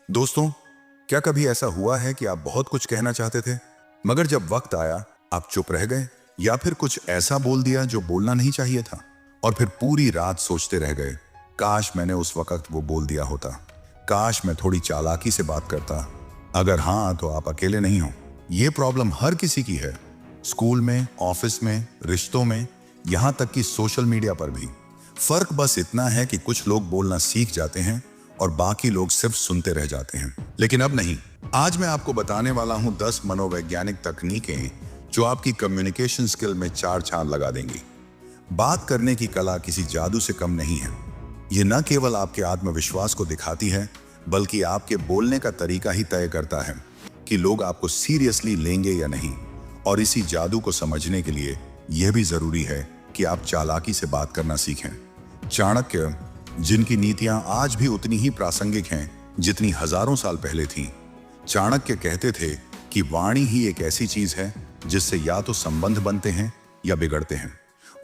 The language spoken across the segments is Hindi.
दोस्तों, क्या कभी ऐसा हुआ है कि आप बहुत कुछ कहना चाहते थे, मगर जब वक्त आया आप चुप रह गए, या फिर कुछ ऐसा बोल दिया जो बोलना नहीं चाहिए था, और फिर पूरी रात सोचते रह गए, काश मैंने उस वक्त वो बोल दिया होता, काश मैं थोड़ी चालाकी से बात करता। अगर हाँ, तो आप अकेले नहीं हो। ये प्रॉब्लम हर किसी की है, स्कूल में, ऑफिस में, रिश्तों में, यहाँ तक कि सोशल मीडिया पर भी। फर्क बस इतना है कि कुछ लोग बोलना सीख जाते हैं और बाकी लोग सिर्फ सुनते रह जाते हैं। लेकिन अब नहीं। आज मैं आपको बताने वाला हूं 10 मनोवैज्ञानिक तकनीकें जो आपकी कम्युनिकेशन स्किल में चार चांद लगा देंगी। बात करने की कला किसी जादू से कम नहीं है। ये न केवल आपके आत्मविश्वास को दिखाती है, बल्कि आपके बोलने का तरीका ही तय करता है कि लोग आपको सीरियसली लेंगे या नहीं। और इसी जादू को समझने के लिए यह भी जरूरी है कि आप चालाकी से बात करना सीखें। चाणक्य, जिनकी नीतियां आज भी उतनी ही प्रासंगिक हैं जितनी हजारों साल पहले थीं, चाणक्य कहते थे कि वाणी ही एक ऐसी चीज है जिससे या तो संबंध बनते हैं या बिगड़ते हैं।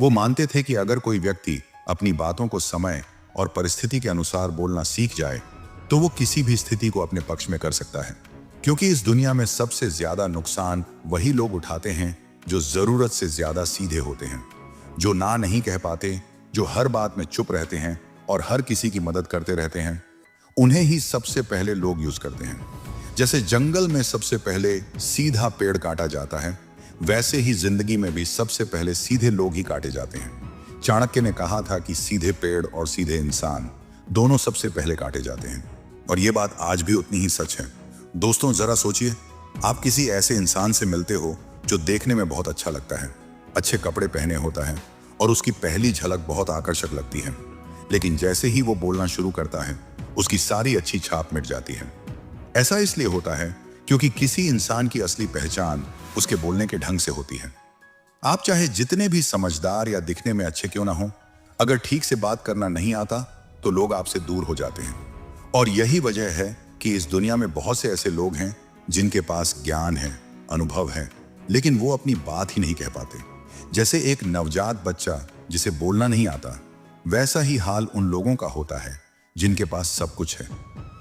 वो मानते थे कि अगर कोई व्यक्ति अपनी बातों को समय और परिस्थिति के अनुसार बोलना सीख जाए तो वो किसी भी स्थिति को अपने पक्ष में कर सकता है। क्योंकि इस दुनिया में सबसे ज्यादा नुकसान वही लोग उठाते हैं जो जरूरत से ज्यादा सीधे होते हैं, जो ना नहीं कह पाते, जो हर बात में चुप रहते हैं और हर किसी की मदद करते रहते हैं। उन्हें ही सबसे पहले लोग यूज करते हैं। जैसे जंगल में सबसे पहले सीधा पेड़ काटा जाता है, वैसे ही जिंदगी में भी सबसे पहले सीधे लोग ही काटे जाते हैं। चाणक्य ने कहा था कि सीधे पेड़ और सीधे इंसान दोनों सबसे पहले काटे जाते हैं, और ये बात आज भी उतनी ही सच है। दोस्तों, जरा सोचिए, आप किसी ऐसे इंसान से मिलते हो जो देखने में बहुत अच्छा लगता है, अच्छे कपड़े पहने होता है और उसकी पहली झलक बहुत आकर्षक लगती है, लेकिन जैसे ही वो बोलना शुरू करता है उसकी सारी अच्छी छाप मिट जाती है। ऐसा इसलिए होता है क्योंकि किसी इंसान की असली पहचान उसके बोलने के ढंग से होती है। आप चाहे जितने भी समझदार या दिखने में अच्छे क्यों ना हो, अगर ठीक से बात करना नहीं आता तो लोग आपसे दूर हो जाते हैं। और यही वजह है कि इस दुनिया में बहुत से ऐसे लोग हैं जिनके पास ज्ञान है, अनुभव है, लेकिन वो अपनी बात ही नहीं कह पाते। जैसे एक नवजात बच्चा जिसे बोलना नहीं आता, वैसा ही हाल उन लोगों का होता है जिनके पास सब कुछ है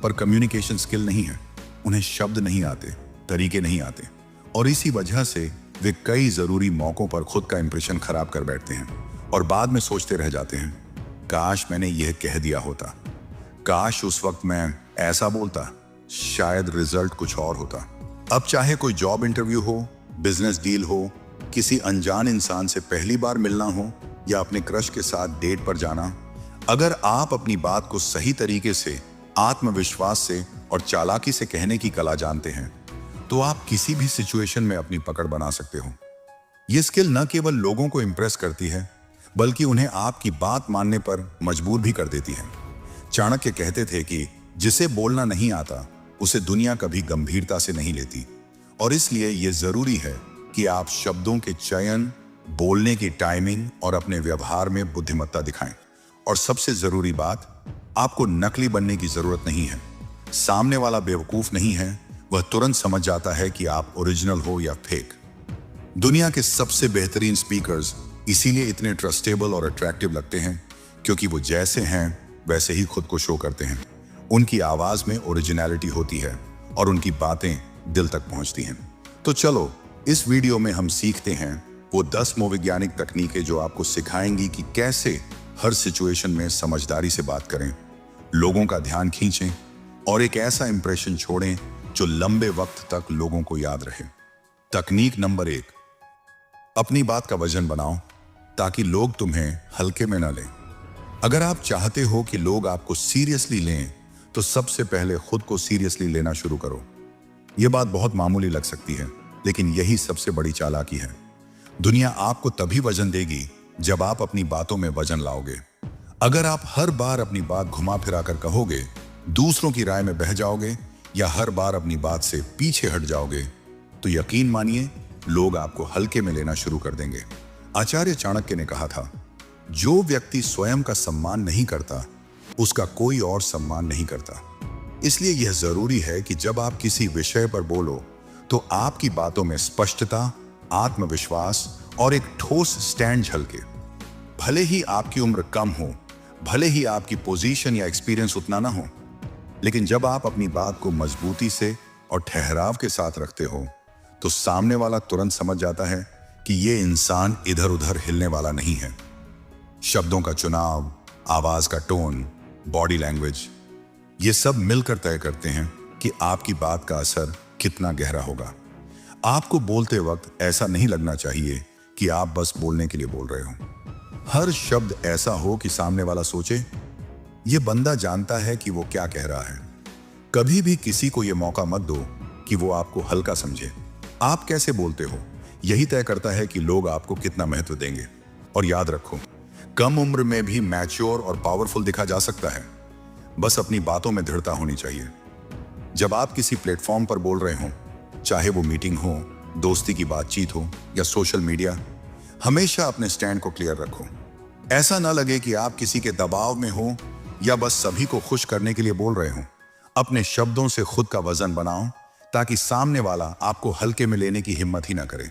पर कम्युनिकेशन स्किल नहीं है। उन्हें शब्द नहीं आते, तरीके नहीं आते, और इसी वजह से वे कई जरूरी मौकों पर खुद का इंप्रेशन खराब कर बैठते हैं और बाद में सोचते रह जाते हैं, काश मैंने यह कह दिया होता, काश उस वक्त मैं ऐसा बोलता, शायद रिजल्ट कुछ और होता। अब चाहे कोई जॉब इंटरव्यू हो, बिजनेस डील हो, किसी अनजान इंसान से पहली बार मिलना हो, या अपने क्रश के साथ डेट पर जाना, अगर आप अपनी बात को सही तरीके से, आत्मविश्वास से और चालाकी से कहने की कला जानते हैं तो आप किसी भी सिचुएशन में अपनी पकड़ बना सकते हो। यह स्किल न केवल लोगों को इंप्रेस करती है, बल्कि उन्हें आपकी बात मानने पर मजबूर भी कर देती है। चाणक्य कहते थे कि जिसे बोलना नहीं आता उसे दुनिया कभी गंभीरता से नहीं लेती, और इसलिए यह जरूरी है कि आप शब्दों के चयन, बोलने की टाइमिंग और अपने व्यवहार में बुद्धिमत्ता दिखाएं। और सबसे जरूरी बात, आपको नकली बनने की जरूरत नहीं है। सामने वाला बेवकूफ नहीं है, वह तुरंत समझ जाता है कि आप ओरिजिनल हो या फेक। दुनिया के सबसे बेहतरीन स्पीकर्स इसीलिए इतने ट्रस्टेबल और अट्रैक्टिव लगते हैं क्योंकि वो जैसे हैं वैसे ही खुद को शो करते हैं। उनकी आवाज में ओरिजिनलिटी होती है और उनकी बातें दिल तक पहुंचती हैं। तो चलो, इस वीडियो में हम सीखते हैं वो 10 मनोवैज्ञानिक तकनीकें जो आपको सिखाएंगी कि कैसे हर सिचुएशन में समझदारी से बात करें, लोगों का ध्यान खींचें और एक ऐसा इंप्रेशन छोड़ें जो लंबे वक्त तक लोगों को याद रहे। तकनीक नंबर 1, अपनी बात का वजन बनाओ ताकि लोग तुम्हें हल्के में न लें। अगर आप चाहते हो कि लोग आपको सीरियसली लें तो सबसे पहले खुद को सीरियसली लेना शुरू करो। यह बात बहुत मामूली लग सकती है, लेकिन यही सबसे बड़ी चालाकी है। दुनिया आपको तभी वजन देगी जब आप अपनी बातों में वजन लाओगे। अगर आप हर बार अपनी बात घुमा फिरा कर कहोगे, दूसरों की राय में बह जाओगे या हर बार अपनी बात से पीछे हट जाओगे, तो यकीन मानिए लोग आपको हल्के में लेना शुरू कर देंगे। आचार्य चाणक्य ने कहा था, जो व्यक्ति स्वयं का सम्मान नहीं करता उसका कोई और सम्मान नहीं करता। इसलिए यह जरूरी है कि जब आप किसी विषय पर बोलो तो आपकी बातों में स्पष्टता, आत्मविश्वास और एक ठोस स्टैंड झलके। भले ही आपकी उम्र कम हो, भले ही आपकी पोजीशन या एक्सपीरियंस उतना ना हो, लेकिन जब आप अपनी बात को मजबूती से और ठहराव के साथ रखते हो तो सामने वाला तुरंत समझ जाता है कि ये इंसान इधर उधर हिलने वाला नहीं है। शब्दों का चुनाव, आवाज का टोन, बॉडी लैंग्वेज, ये सब मिलकर तय करते हैं कि आपकी बात का असर कितना गहरा होगा। आपको बोलते वक्त ऐसा नहीं लगना चाहिए कि आप बस बोलने के लिए बोल रहे हो। हर शब्द ऐसा हो कि सामने वाला सोचे ये बंदा जानता है कि वो क्या कह रहा है। कभी भी किसी को ये मौका मत दो कि वो आपको हल्का समझे। आप कैसे बोलते हो यही तय करता है कि लोग आपको कितना महत्व देंगे। और याद रखो, कम उम्र में भी मैच्योर और पावरफुल दिखा जा सकता है, बस अपनी बातों में दृढ़ता होनी चाहिए। जब आप किसी प्लेटफॉर्म पर बोल रहे हो, चाहे वो मीटिंग हो, दोस्ती की बातचीत हो या सोशल मीडिया, हमेशा अपने स्टैंड को क्लियर रखो। ऐसा ना लगे कि आप किसी के दबाव में हो या बस सभी को खुश करने के लिए बोल रहे हो। अपने शब्दों से खुद का वजन बनाओ ताकि सामने वाला आपको हल्के में लेने की हिम्मत ही ना करे।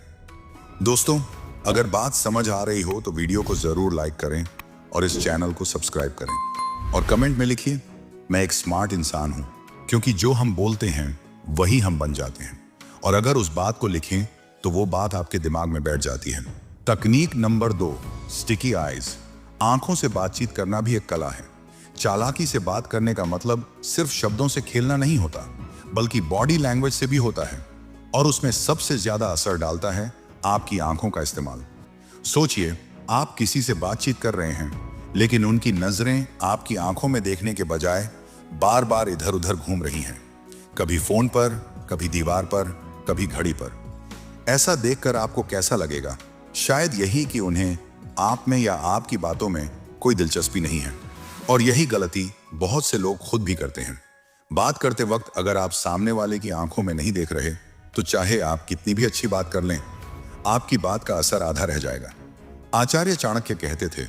दोस्तों, अगर बात समझ आ रही हो तो वीडियो को जरूर लाइक करें और इस चैनल को सब्सक्राइब करें और कमेंट में लिखिए, मैं एक स्मार्ट इंसान हूं, क्योंकि जो हम बोलते हैं वही हम बन जाते हैं। और अगर उस बात को लिखें तो वो बात आपके दिमाग में बैठ जाती है। तकनीक नंबर 2, स्टिकी आईज। आंखों से बातचीत करना भी एक कला है। चालाकी से बात करने का मतलब सिर्फ शब्दों से खेलना नहीं होता, बल्कि बॉडी लैंग्वेज से भी होता है। और उसमें सबसे ज्यादा असर डालता है आपकी आंखों का इस्तेमाल। सोचिए, आप किसी से बातचीत कर रहे हैं, लेकिन उनकी नजरें आपकी आंखों में देखने के बजाय बार बार इधर उधर घूम रही हैं। कभी फोन पर, कभी दीवार पर, कभी घड़ी पर। ऐसा देखकर आपको कैसा लगेगा? शायद यही कि उन्हें आप में या आपकी बातों में कोई दिलचस्पी नहीं है। और यही गलती बहुत से लोग खुद भी करते हैं। बात करते वक्त अगर आप सामने वाले की आंखों में नहीं देख रहे तो चाहे आप कितनी भी अच्छी बात कर लें, आपकी बात का असर आधा रह जाएगा। आचार्य चाणक्य कहते थे,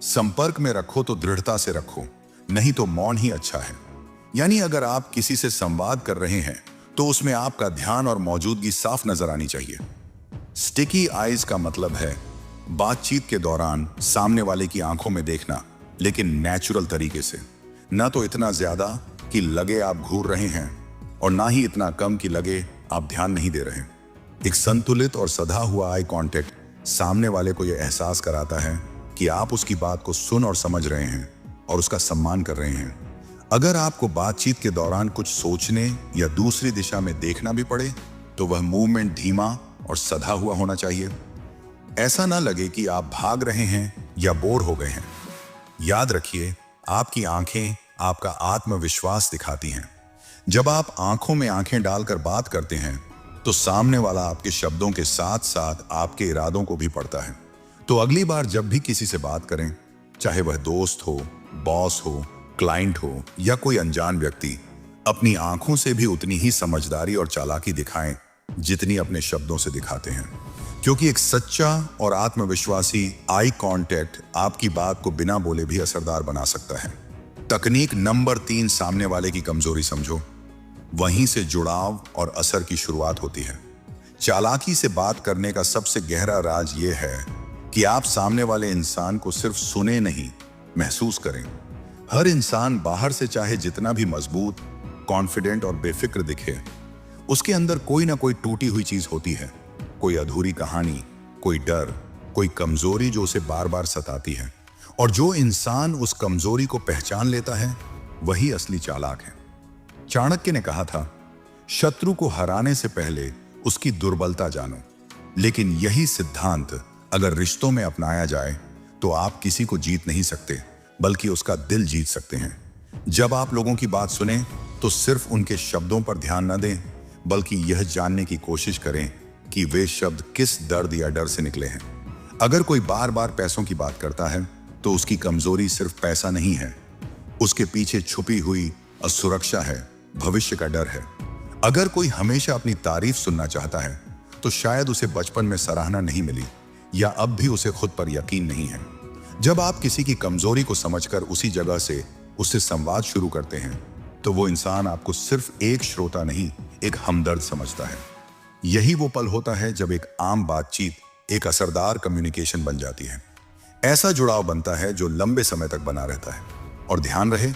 संपर्क में रखो तो दृढ़ता से रखो, नहीं तो मौन ही अच्छा है। यानी अगर आप किसी से संवाद कर रहे हैं तो उसमें आपका ध्यान और मौजूदगी साफ नजर आनी चाहिए। स्टिकी आईज का मतलब है बातचीत के दौरान सामने वाले की आंखों में देखना, लेकिन नेचुरल तरीके से। ना तो इतना ज्यादा कि लगे आप घूर रहे हैं और ना ही इतना कम कि लगे आप ध्यान नहीं दे रहे। एक संतुलित और सधा हुआ आई कांटेक्ट सामने वाले को यह एहसास कराता है कि आप उसकी बात को सुन और समझ रहे हैं और उसका सम्मान कर रहे हैं। अगर आपको बातचीत के दौरान कुछ सोचने या दूसरी दिशा में देखना भी पड़े तो वह मूवमेंट धीमा और सधा हुआ होना चाहिए। ऐसा ना लगे कि आप भाग रहे हैं या बोर हो गए हैं। याद रखिए, आपकी आंखें आपका आत्मविश्वास दिखाती हैं। जब आप आंखों में आंखें डालकर बात करते हैं तो सामने वाला आपके शब्दों के साथ साथ आपके इरादों को भी पढ़ता है। तो अगली बार जब भी किसी से बात करें, चाहे वह दोस्त हो, बॉस हो, क्लाइंट हो या कोई अनजान व्यक्ति, अपनी आंखों से भी उतनी ही समझदारी और चालाकी दिखाएं जितनी अपने शब्दों से दिखाते हैं। क्योंकि एक सच्चा और आत्मविश्वासी आई कांटेक्ट आपकी बात को बिना बोले भी असरदार बना सकता है। तकनीक नंबर 3, सामने वाले की कमजोरी समझो। वहीं से जुड़ाव और असर की शुरुआत होती है। चालाकी से बात करने का सबसे गहरा राज यह है कि आप सामने वाले इंसान को सिर्फ सुने नहीं, महसूस करें। हर इंसान बाहर से चाहे जितना भी मजबूत, कॉन्फिडेंट और बेफिक्र दिखे, उसके अंदर कोई ना कोई टूटी हुई चीज होती है। कोई अधूरी कहानी, कोई डर, कोई कमजोरी जो उसे बार बार सताती है। और जो इंसान उस कमजोरी को पहचान लेता है वही असली चालाक है। चाणक्य ने कहा था, शत्रु को हराने से पहले उसकी दुर्बलता जानो। लेकिन यही सिद्धांत अगर रिश्तों में अपनाया जाए तो आप किसी को जीत नहीं सकते, बल्कि उसका दिल जीत सकते हैं। जब आप लोगों की बात सुने तो सिर्फ उनके शब्दों पर ध्यान न दें, बल्कि यह जानने की कोशिश करें कि वे शब्द किस दर्द या डर से निकले हैं। अगर कोई बार बार पैसों की बात करता है तो उसकी कमजोरी सिर्फ पैसा नहीं है, उसके पीछे छुपी हुई असुरक्षा है, भविष्य का डर है। अगर कोई हमेशा अपनी तारीफ सुनना चाहता है तो शायद उसे बचपन में सराहना नहीं मिली या अब भी उसे खुद पर यकीन नहीं है। जब आप किसी की कमजोरी को समझकर उसी जगह से उससे संवाद शुरू करते हैं तो वो इंसान आपको सिर्फ एक श्रोता नहीं, एक हमदर्द समझता है। यही वो पल होता है जब एक आम बातचीत एक असरदार कम्युनिकेशन बन जाती है। ऐसा जुड़ाव बनता है जो लंबे समय तक बना रहता है। और ध्यान रहे,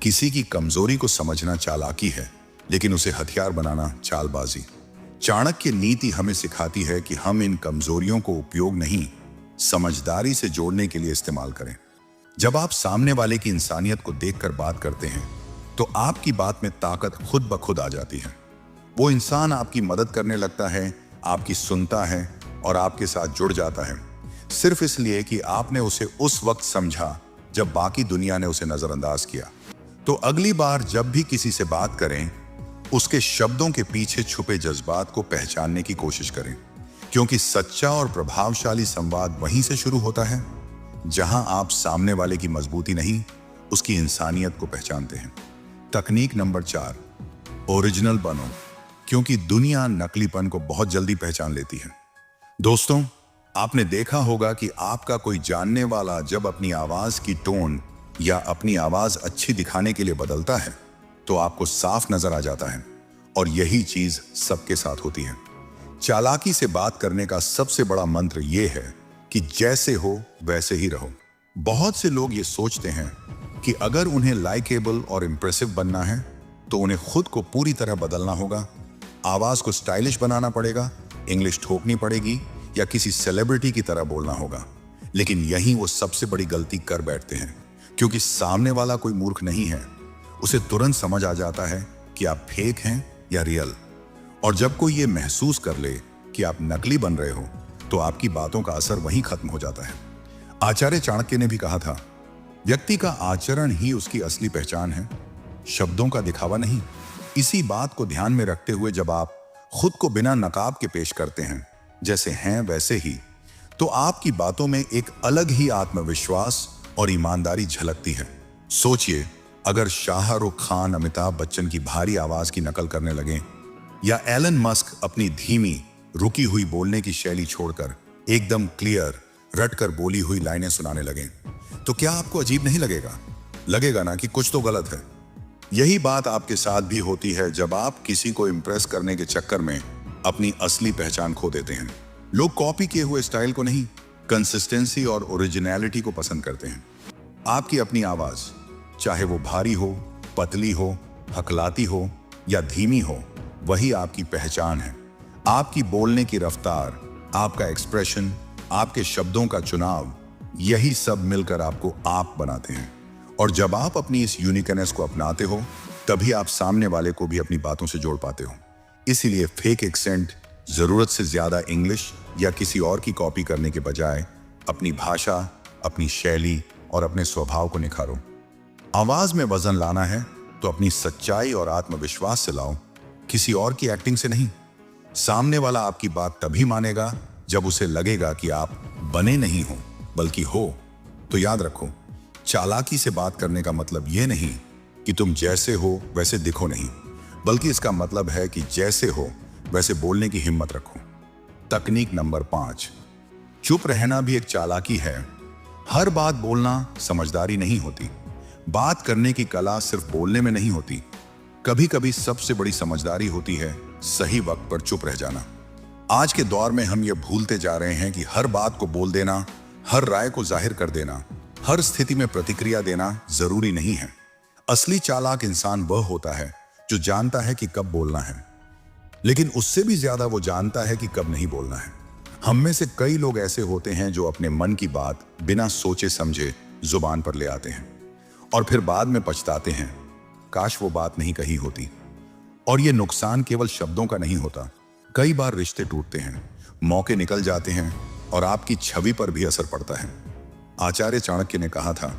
किसी की कमजोरी को समझना चालाकी है, लेकिन उसे हथियार बनाना चालबाजी। चाणक्य नीति हमें सिखाती है कि हम इन कमजोरियों को उपयोग नहीं, समझदारी से जोड़ने के लिए इस्तेमाल करें। जब आप सामने वाले की इंसानियत को देखकर बात करते हैं तो आपकी बात में ताकत खुद ब खुद आ जाती है। वो इंसान आपकी मदद करने लगता है, आपकी सुनता है और आपके साथ जुड़ जाता है, सिर्फ इसलिए कि आपने उसे उस वक्त समझा जब बाकी दुनिया ने उसे नजरअंदाज किया। तो अगली बार जब भी किसी से बात करें, उसके शब्दों के पीछे छुपे जज्बात को पहचानने की कोशिश करें, क्योंकि सच्चा और प्रभावशाली संवाद वहीं से शुरू होता है जहां आप सामने वाले की मजबूती नहीं, उसकी इंसानियत को पहचानते हैं। तकनीक नंबर 4, ओरिजिनल बनो, क्योंकि दुनिया नकलीपन को बहुत जल्दी पहचान लेती है। दोस्तों, आपने देखा होगा कि आपका कोई जानने वाला जब अपनी आवाज की टोन या अपनी आवाज अच्छी दिखाने के लिए बदलता है तो आपको साफ नजर आ जाता है, और यही चीज सबके साथ होती है। चालाकी से बात करने का सबसे बड़ा मंत्र यह है कि जैसे हो वैसे ही रहो। बहुत से लोग ये सोचते हैं कि अगर उन्हें लाइकेबल और इंप्रेसिव बनना है तो उन्हें खुद को पूरी तरह बदलना होगा, आवाज को स्टाइलिश बनाना पड़ेगा, इंग्लिश ठोकनी पड़ेगी या किसी सेलिब्रिटी की तरह बोलना होगा। लेकिन यहीं वो सबसे बड़ी गलती कर बैठते हैं, क्योंकि सामने वाला कोई मूर्ख नहीं है, उसे तुरंत समझ आ जाता है कि आप फेक हैं या रियल। और जब कोई ये महसूस कर ले कि आप नकली बन रहे हो तो आपकी बातों का असर वहीं खत्म हो जाता है। आचार्य चाणक्य ने भी कहा था, व्यक्ति का आचरण ही उसकी असली पहचान है, शब्दों का दिखावा नहीं। इसी बात को ध्यान में रखते हुए जब आप खुद को बिना नकाब के पेश करते हैं, जैसे हैं वैसे ही, तो आपकी बातों में एक अलग ही आत्मविश्वास और ईमानदारी झलकती है। सोचिए, अगर शाहरुख खान अमिताभ बच्चन की भारी आवाज की नकल करने लगे या एलन मस्क अपनी धीमी रुकी हुई बोलने की शैली छोड़कर एकदम क्लियर रटकर बोली हुई लाइनें सुनाने लगे, तो क्या आपको अजीब नहीं लगेगा? लगेगा ना कि कुछ तो गलत है। यही बात आपके साथ भी होती है जब आप किसी को इंप्रेस करने के चक्कर में अपनी असली पहचान खो देते हैं। लोग कॉपी किए हुए स्टाइल को नहीं, कंसिस्टेंसी और ओरिजिनलिटी को पसंद करते हैं। आपकी अपनी आवाज, चाहे वो भारी हो, पतली हो, हकलाती हो या धीमी हो, वही आपकी पहचान है। आपकी बोलने की रफ्तार, आपका एक्सप्रेशन, आपके शब्दों का चुनाव, यही सब मिलकर आपको आप बनाते हैं। और जब आप अपनी इस यूनिकनेस को अपनाते हो, तभी आप सामने वाले को भी अपनी बातों से जोड़ पाते हो। इसीलिए फेक एक्सेंट, जरूरत से ज्यादा इंग्लिश या किसी और की कॉपी करने के बजाय अपनी भाषा, अपनी शैली और अपने स्वभाव को निखारो। आवाज में वजन लाना है तो अपनी सच्चाई और आत्मविश्वास से लाओ, किसी और की एक्टिंग से नहीं। सामने वाला आपकी बात तभी मानेगा जब उसे लगेगा कि आप बने नहीं हो बल्कि हो। तो याद रखो, चालाकी से बात करने का मतलब यह नहीं कि तुम जैसे हो वैसे दिखो नहीं, बल्कि इसका मतलब है कि जैसे हो वैसे बोलने की हिम्मत रखो। तकनीक नंबर 5, चुप रहना भी एक चालाकी है। हर बात बोलना समझदारी नहीं होती। बात करने की कला सिर्फ बोलने में नहीं होती। कभी कभी सबसे बड़ी समझदारी होती है सही वक्त पर चुप रह जाना। आज के दौर में हम ये भूलते जा रहे हैं कि हर बात को बोल देना, हर राय को जाहिर कर देना, हर स्थिति में प्रतिक्रिया देना जरूरी नहीं है। असली चालाक इंसान वह होता है जो जानता है कि कब बोलना है, लेकिन उससे भी ज्यादा वो जानता है कि कब नहीं बोलना है। हम में से कई लोग ऐसे होते हैं जो अपने मन की बात बिना सोचे समझे जुबान पर ले आते हैं और फिर बाद में पछताते हैं, काश वो बात नहीं कही होती। और ये नुकसान केवल शब्दों का नहीं होता, कई बार रिश्ते टूटते हैं, मौके निकल जाते हैं और आपकी छवि पर भी असर पड़ता है। आचार्य चाणक्य ने कहा था,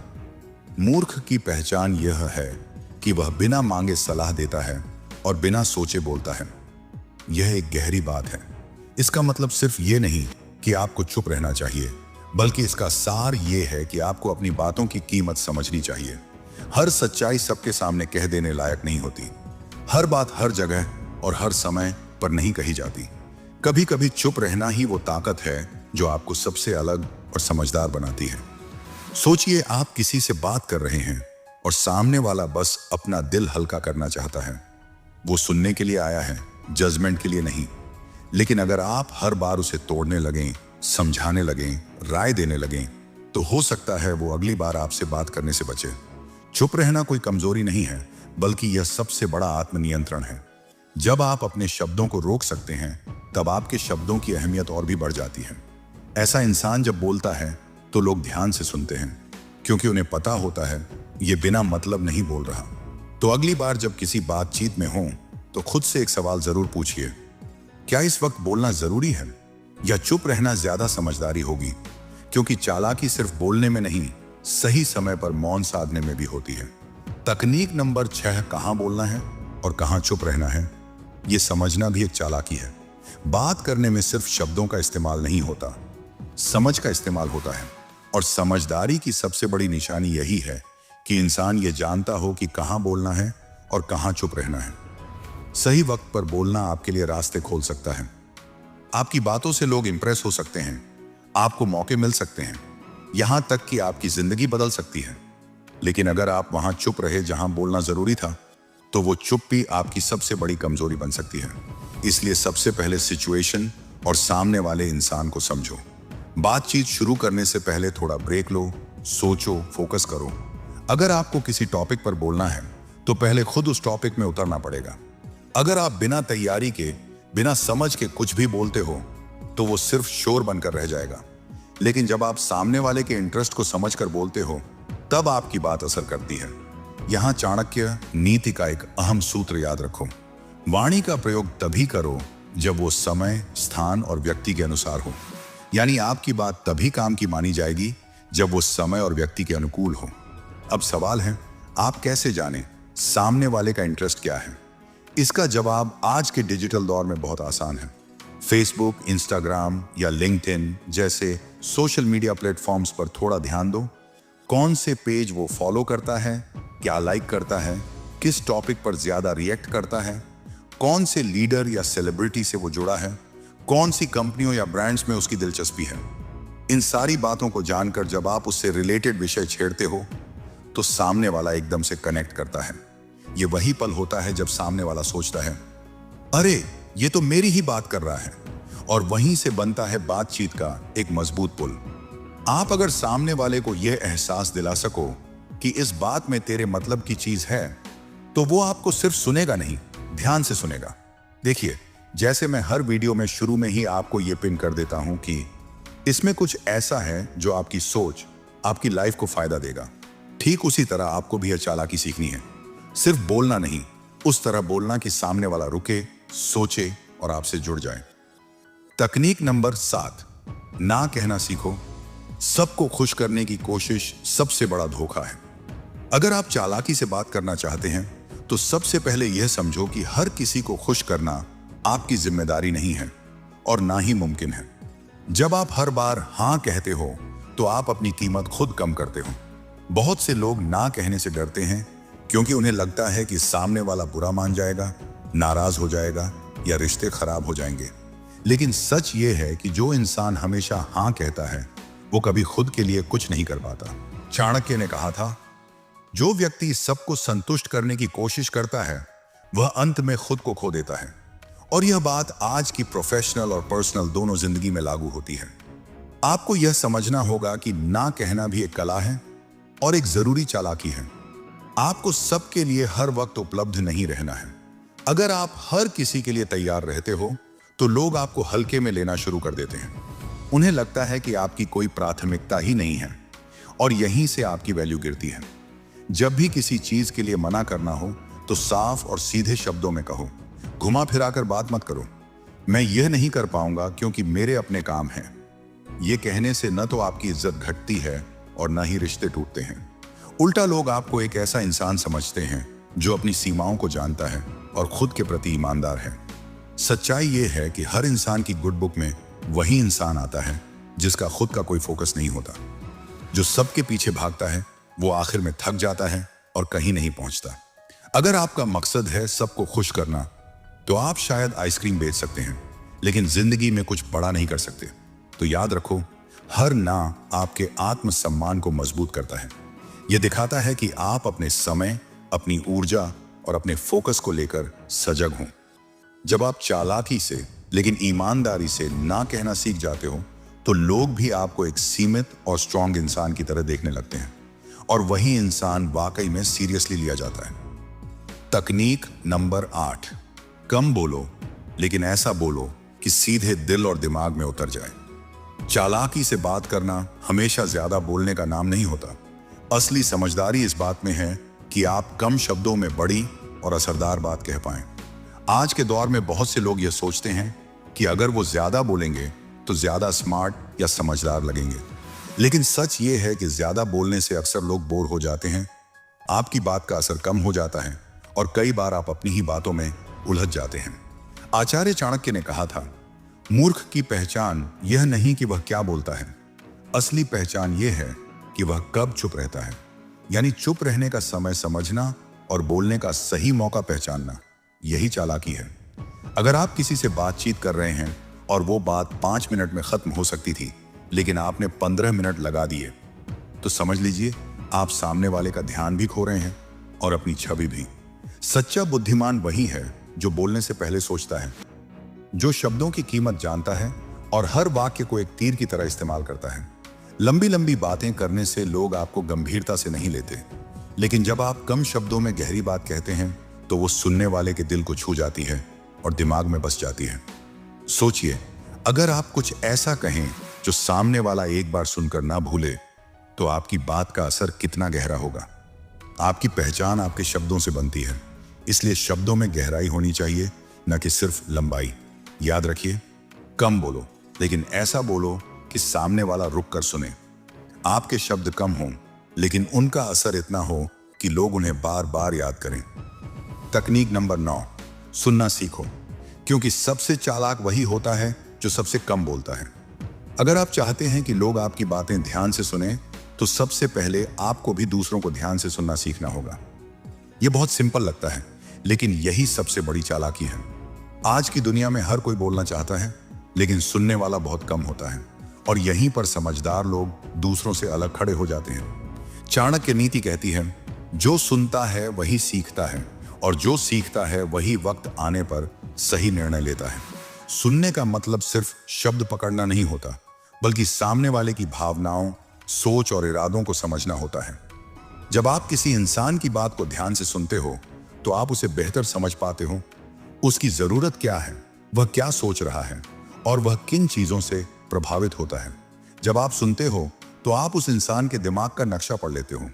मूर्ख की पहचान यह है कि वह बिना मांगे सलाह देता है और बिना सोचे बोलता है। यह एक गहरी बात है। इसका मतलब सिर्फ ये नहीं कि आपको चुप रहना चाहिए, बल्कि इसका सार ये है कि आपको अपनी बातों की कीमत समझनी चाहिए। हर सच्चाई सबके सामने कह देने लायक नहीं होती। हर बात हर जगह और हर समय पर नहीं कही जाती। कभी कभी चुप रहना ही वो ताकत है जो आपको सबसे अलग और समझदार बनाती है। सोचिए, आप किसी से बात कर रहे हैं और सामने वाला बस अपना दिल हल्का करना चाहता है। वो सुनने के लिए आया है, जजमेंट के लिए नहीं। लेकिन अगर आप हर बार उसे तोड़ने लगें, समझाने लगें, राय देने लगें, तो हो सकता है वो अगली बार आपसे बात करने से बचे। चुप रहना कोई कमजोरी नहीं है, बल्कि यह सबसे बड़ा आत्मनियंत्रण है। जब आप अपने शब्दों को रोक सकते हैं, तब आपके शब्दों की अहमियत और भी बढ़ जाती है। ऐसा इंसान जब बोलता है तो लोग ध्यान से सुनते हैं, क्योंकि उन्हें पता होता है ये बिना मतलब नहीं बोल रहा। तो अगली बार जब किसी बातचीत में हो तो खुद से एक सवाल जरूर पूछिए, क्या इस वक्त बोलना जरूरी है या चुप रहना ज्यादा समझदारी होगी? क्योंकि चालाकी सिर्फ बोलने में नहीं, सही समय पर मौन साधने में भी होती है। तकनीक नंबर 6, कहां बोलना है और कहां चुप रहना है, यह समझना भी एक चालाकी है। बात करने में सिर्फ शब्दों का इस्तेमाल नहीं होता, समझ का इस्तेमाल होता है। और समझदारी की सबसे बड़ी निशानी यही है कि इंसान ये जानता हो कि कहां बोलना है और कहां चुप रहना है। सही वक्त पर बोलना आपके लिए रास्ते खोल सकता है। आपकी बातों से लोग इंप्रेस हो सकते हैं, आपको मौके मिल सकते हैं, यहां तक कि आपकी जिंदगी बदल सकती है। लेकिन अगर आप वहां चुप रहे जहां बोलना जरूरी था, तो वो चुप भी आपकी सबसे बड़ी कमजोरी बन सकती है। इसलिए सबसे पहले सिचुएशन और सामने वाले इंसान को समझो। बातचीत शुरू करने से पहले थोड़ा ब्रेक लो, सोचो, फोकस करो। अगर आपको किसी टॉपिक पर बोलना है तो पहले खुद उस टॉपिक में उतरना पड़ेगा। अगर आप बिना तैयारी के, बिना समझ के कुछ भी बोलते हो तो वो सिर्फ शोर बनकर रह जाएगा। लेकिन जब आप सामने वाले के इंटरेस्ट को समझकर बोलते हो, तब आपकी बात असर करती है। यहां चाणक्य नीति का एक अहम सूत्र याद रखो, वाणी का प्रयोग तभी करो जब वो समय, स्थान और व्यक्ति के अनुसार हो। यानी आपकी बात तभी काम की मानी जाएगी जब वो समय और व्यक्ति के अनुकूल हो। अब सवाल है, आप कैसे जानें सामने वाले का इंटरेस्ट क्या है? इसका जवाब आज के डिजिटल दौर में बहुत आसान है। फेसबुक, इंस्टाग्राम या लिंक्डइन जैसे सोशल मीडिया प्लेटफॉर्म्स पर थोड़ा ध्यान दो। कौन से पेज वो फॉलो करता है, क्या लाइक करता है, किस टॉपिक पर ज्यादा रिएक्ट करता है, कौन से लीडर या सेलिब्रिटी से वो जुड़ा है, कौन सी कंपनियों या ब्रांड्स में उसकी दिलचस्पी है। इन सारी बातों को जानकर जब आप उससे रिलेटेड विषय छेड़ते हो तो सामने वाला एकदम से कनेक्ट करता है। ये वही पल होता है जब सामने वाला सोचता है, अरे ये तो मेरी ही बात कर रहा है, और वहीं से बनता है बातचीत का एक मजबूत पुल। आप अगर सामने वाले को यह एहसास दिला सको कि इस बात में तेरे मतलब की चीज है, तो वो आपको सिर्फ सुनेगा नहीं, ध्यान से सुनेगा। देखिए, जैसे मैं हर वीडियो में शुरू में ही आपको यह पिन कर देता हूं कि इसमें कुछ ऐसा है जो आपकी सोच, आपकी लाइफ को फायदा देगा, ठीक उसी तरह आपको भी यह चालाकी सीखनी है। सिर्फ बोलना नहीं, उस तरह बोलना कि सामने वाला रुके, सोचे और आपसे जुड़ जाए। तकनीक नंबर 7, ना कहना सीखो। सबको खुश करने की कोशिश सबसे बड़ा धोखा है। अगर आप चालाकी से बात करना चाहते हैं तो सबसे पहले यह समझो कि हर किसी को खुश करना आपकी जिम्मेदारी नहीं है और ना ही मुमकिन है। जब आप हर बार हां कहते हो तो आप अपनी कीमत खुद कम करते हो। बहुत से लोग ना कहने से डरते हैं क्योंकि उन्हें लगता है कि सामने वाला बुरा मान जाएगा, नाराज हो जाएगा या रिश्ते खराब हो जाएंगे। लेकिन सच ये है कि जो इंसान हमेशा हां कहता है वो कभी खुद के लिए कुछ नहीं कर पाता। चाणक्य ने कहा था, जो व्यक्ति सबको संतुष्ट करने की कोशिश करता है वह अंत में खुद को खो देता है। और यह बात आज की प्रोफेशनल और पर्सनल दोनों जिंदगी में लागू होती है। आपको यह समझना होगा कि ना कहना भी एक कला है और एक जरूरी चालाकी है। आपको सबके लिए हर वक्त उपलब्ध नहीं रहना है। अगर आप हर किसी के लिए तैयार रहते हो तो लोग आपको हल्के में लेना शुरू कर देते हैं। उन्हें लगता है कि आपकी कोई प्राथमिकता ही नहीं है और यहीं से आपकी वैल्यू गिरती है। जब भी किसी चीज के लिए मना करना हो तो साफ और सीधे शब्दों में कहो, घुमा फिराकर बात मत करो। मैं यह नहीं कर पाऊंगा क्योंकि मेरे अपने काम हैं। यह कहने से न तो आपकी इज्जत घटती है और न ही रिश्ते टूटते हैं। उल्टा लोग आपको एक ऐसा इंसान समझते हैं जो अपनी सीमाओं को जानता है और खुद के प्रति ईमानदार है। सच्चाई यह है कि हर इंसान की गुड बुक में वही इंसान आता है जिसका खुद का कोई फोकस नहीं होता। जो सबके पीछे भागता है वो आखिर में थक जाता है और कहीं नहीं पहुंचता। अगर आपका मकसद है सबको खुश करना तो आप शायद आइसक्रीम बेच सकते हैं, लेकिन जिंदगी में कुछ बड़ा नहीं कर सकते। तो याद रखो, हर ना आपके आत्मसम्मान को मजबूत करता है। यह दिखाता है कि आप अपने समय, अपनी ऊर्जा और अपने फोकस को लेकर सजग हों। जब आप चालाकी से लेकिन ईमानदारी से ना कहना सीख जाते हो तो लोग भी आपको एक सीमित और स्ट्रांग इंसान की तरह देखने लगते हैं और वही इंसान वाकई में सीरियसली लिया जाता है। तकनीक नंबर 8, कम बोलो लेकिन ऐसा बोलो कि सीधे दिल और दिमाग में उतर जाए। चालाकी से बात करना हमेशा ज्यादा बोलने का नाम नहीं होता। असली समझदारी इस बात में है कि आप कम शब्दों में बड़ी और असरदार बात कह पाएं। आज के दौर में बहुत से लोग यह सोचते हैं कि अगर वो ज्यादा बोलेंगे तो ज्यादा स्मार्ट या समझदार लगेंगे, लेकिन सच ये है कि ज्यादा बोलने से अक्सर लोग बोर हो जाते हैं, आपकी बात का असर कम हो जाता है और कई बार आप अपनी ही बातों में उलझ जाते हैं। आचार्य चाणक्य ने कहा था, मूर्ख की पहचान यह नहीं कि वह क्या बोलता है, असली पहचान यह है कि वह कब चुप रहता है। यानी चुप रहने का समय समझना और बोलने का सही मौका पहचानना, यही चालाकी है। अगर आप किसी से बातचीत कर रहे हैं और वो बात 5 मिनट में खत्म हो सकती थी लेकिन आपने 15 मिनट लगा दिए, तो समझ लीजिए आप सामने वाले का ध्यान भी खो रहे हैं और अपनी छवि भी। सच्चा बुद्धिमान वही है जो बोलने से पहले सोचता है, जो शब्दों की कीमत जानता है और हर वाक्य को एक तीर की तरह इस्तेमाल करता है। लंबी लंबी बातें करने से लोग आपको गंभीरता से नहीं लेते, लेकिन जब आप कम शब्दों में गहरी बात कहते हैं तो वो सुनने वाले के दिल को छू जाती है और दिमाग में बस जाती है। सोचिए, अगर आप कुछ ऐसा कहें जो सामने वाला एक बार सुनकर ना भूले, तो आपकी बात का असर कितना गहरा होगा। आपकी पहचान आपके शब्दों से बनती है, इसलिए शब्दों में गहराई होनी चाहिए, न कि सिर्फ लंबाई। याद रखिए, कम बोलो लेकिन ऐसा बोलो कि सामने वाला रुक कर सुने। आपके शब्द कम हों लेकिन उनका असर इतना हो कि लोग उन्हें बार बार याद करें। तकनीक नंबर 9, सुनना सीखो, क्योंकि सबसे चालाक वही होता है जो सबसे कम बोलता है। अगर आप चाहते हैं कि लोग आपकी बातें ध्यान से सुने, तो सबसे पहले आपको भी दूसरों को ध्यान से सुनना सीखना होगा। यह बहुत सिंपल लगता है, लेकिन यही सबसे बड़ी चालाकी है। आज की दुनिया में हर कोई बोलना चाहता है, लेकिन सुनने वाला बहुत कम होता है, और यहीं पर समझदार लोग दूसरों से अलग खड़े हो जाते हैं। चाणक्य नीति कहती है, जो सुनता है वही सीखता है, और जो सीखता है वही वक्त आने पर सही निर्णय लेता है। सुनने का मतलब सिर्फ शब्द पकड़ना नहीं होता, बल्कि सामने वाले की भावनाओं, सोच और इरादों को समझना होता है। जब आप किसी इंसान की बात को ध्यान से सुनते हो, तो आप उसे बेहतर समझ पाते हो। उसकी जरूरत क्या है, वह क्या सोच रहा है, और वह किन चीजों से प्रभावित होता है। जब आप सुनते हो तो आप उस इंसान के दिमाग का नक्शा पढ़ लेते हो,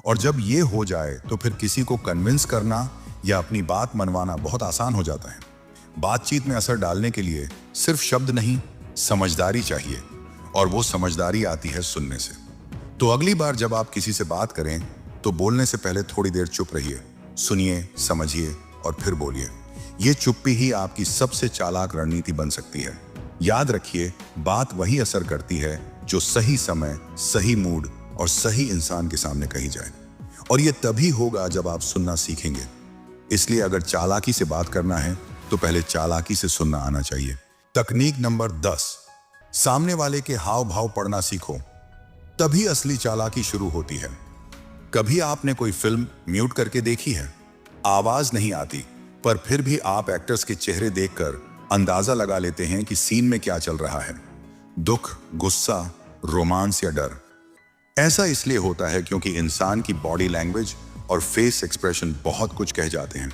और जब ये हो जाए तो फिर किसी को कन्विंस करना या अपनी बात मनवाना बहुत आसान हो जाता है। बातचीत में असर डालने के लिए सिर्फ शब्द नहीं, समझदारी चाहिए, और वो समझदारी आती है सुनने से। तो अगली बार जब आप किसी से बात करें तो बोलने से पहले थोड़ी देर चुप रहिए, सुनिए, समझिए और फिर बोलिए। ये चुप्पी ही आपकी सबसे चालाक रणनीति बन सकती है। याद रखिए, बात वही असर करती है जो सही समय, सही मूड और सही इंसान के सामने कही जाए, और ये तभी होगा जब आप सुनना सीखेंगे। इसलिए अगर चालाकी से बात करना है तो पहले चालाकी से सुनना आना चाहिए। तकनीक नंबर 10, सामने वाले के हाव भाव पढ़ना सीखो, तभी असली चालाकी शुरू होती है। कभी आपने कोई फिल्म म्यूट करके देखी है? आवाज नहीं आती, पर फिर भी आप एक्टर्स के चेहरे देखकर अंदाजा लगा लेते हैं कि सीन में क्या चल रहा है। दुख, गुस्सा, रोमांस या डर। ऐसा इसलिए होता है क्योंकि इंसान की बॉडी लैंग्वेज और फेस एक्सप्रेशन बहुत कुछ कह जाते हैं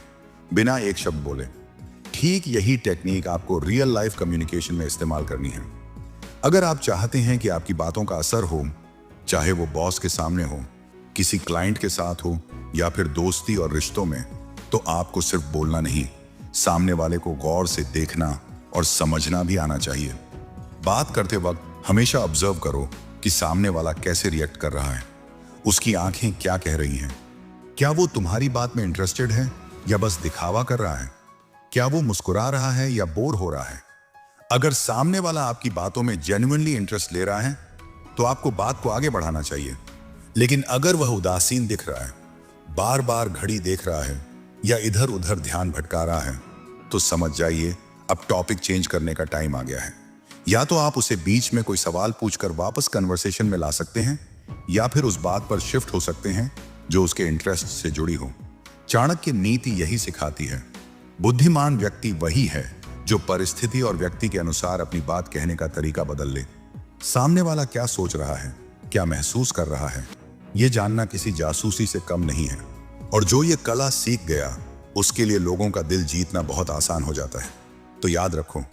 बिना एक शब्द बोले। ठीक यही टेक्निक आपको रियल लाइफ कम्युनिकेशन में इस्तेमाल करनी है। अगर आप चाहते हैं कि आपकी बातों का असर हो, चाहे वो बॉस के सामने हो, किसी क्लाइंट के साथ हो या फिर दोस्ती और रिश्तों में, तो आपको सिर्फ बोलना नहीं, सामने वाले को गौर से देखना और समझना भी आना चाहिए। बात करते वक्त हमेशा ऑब्जर्व करो कि सामने वाला कैसे रिएक्ट कर रहा है, उसकी आंखें क्या कह रही हैं। क्या वो तुम्हारी बात में इंटरेस्टेड है या बस दिखावा कर रहा है? क्या वो मुस्कुरा रहा है या बोर हो रहा है? अगर सामने वाला आपकी बातों में जेन्युइनली इंटरेस्ट ले रहा है तो आपको बात को आगे बढ़ाना चाहिए। लेकिन अगर वह उदासीन दिख रहा है, बार बार घड़ी देख रहा है या इधर उधर ध्यान भटका रहा है, तो समझ जाइए अब टॉपिक चेंज करने का टाइम आ गया है। या तो आप उसे बीच में कोई सवाल पूछकर वापस कन्वर्सेशन में ला सकते हैं, या फिर उस बात पर शिफ्ट हो सकते हैं जो उसके इंटरेस्ट से जुड़ी हो। चाणक्य नीति यही सिखाती है, बुद्धिमान व्यक्ति वही है जो परिस्थिति और व्यक्ति के अनुसार अपनी बात कहने का तरीका बदल ले। सामने वाला क्या सोच रहा है, क्या महसूस कर रहा है, ये जानना किसी जासूसी से कम नहीं है। और जो ये कला सीख गया उसके लिए लोगों का दिल जीतना बहुत आसान हो जाता है। तो याद रखो,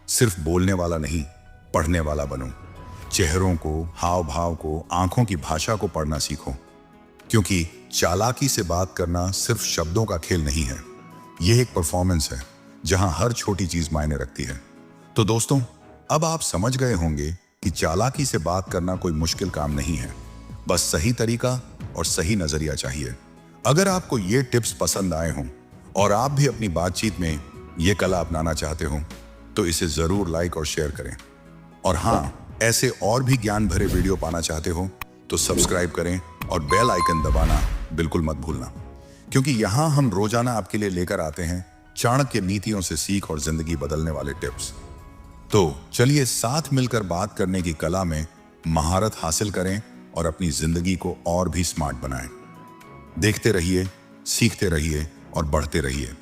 सिर्फ बोलने वाला नहीं, पढ़ने वाला बनो। चेहरों को, हाव भाव को, आंखों की भाषा को पढ़ना सीखो, क्योंकि चालाकी से बात करना सिर्फ शब्दों का खेल नहीं है, यह एक परफॉर्मेंस है जहां हर छोटी चीज मायने रखती है। तो दोस्तों, अब आप समझ गए होंगे कि चालाकी से बात करना कोई मुश्किल काम नहीं है, बस सही तरीका और सही नजरिया चाहिए। अगर आपको ये टिप्स पसंद आए हों और आप भी अपनी बातचीत में ये कला अपनाना चाहते हो तो इसे जरूर लाइक और शेयर करें। और हाँ, ऐसे और भी ज्ञान भरे वीडियो पाना चाहते हो तो सब्सक्राइब करें और बेल आइकन दबाना बिल्कुल मत भूलना, क्योंकि यहां हम रोजाना आपके लिए लेकर आते हैं चाणक्य नीतियों से सीख और जिंदगी बदलने वाले टिप्स। तो चलिए साथ मिलकर बात करने की कला में महारत हासिल करें और अपनी जिंदगी को और भी स्मार्ट बनाएं। देखते रहिए, सीखते रहिए और बढ़ते रहिए।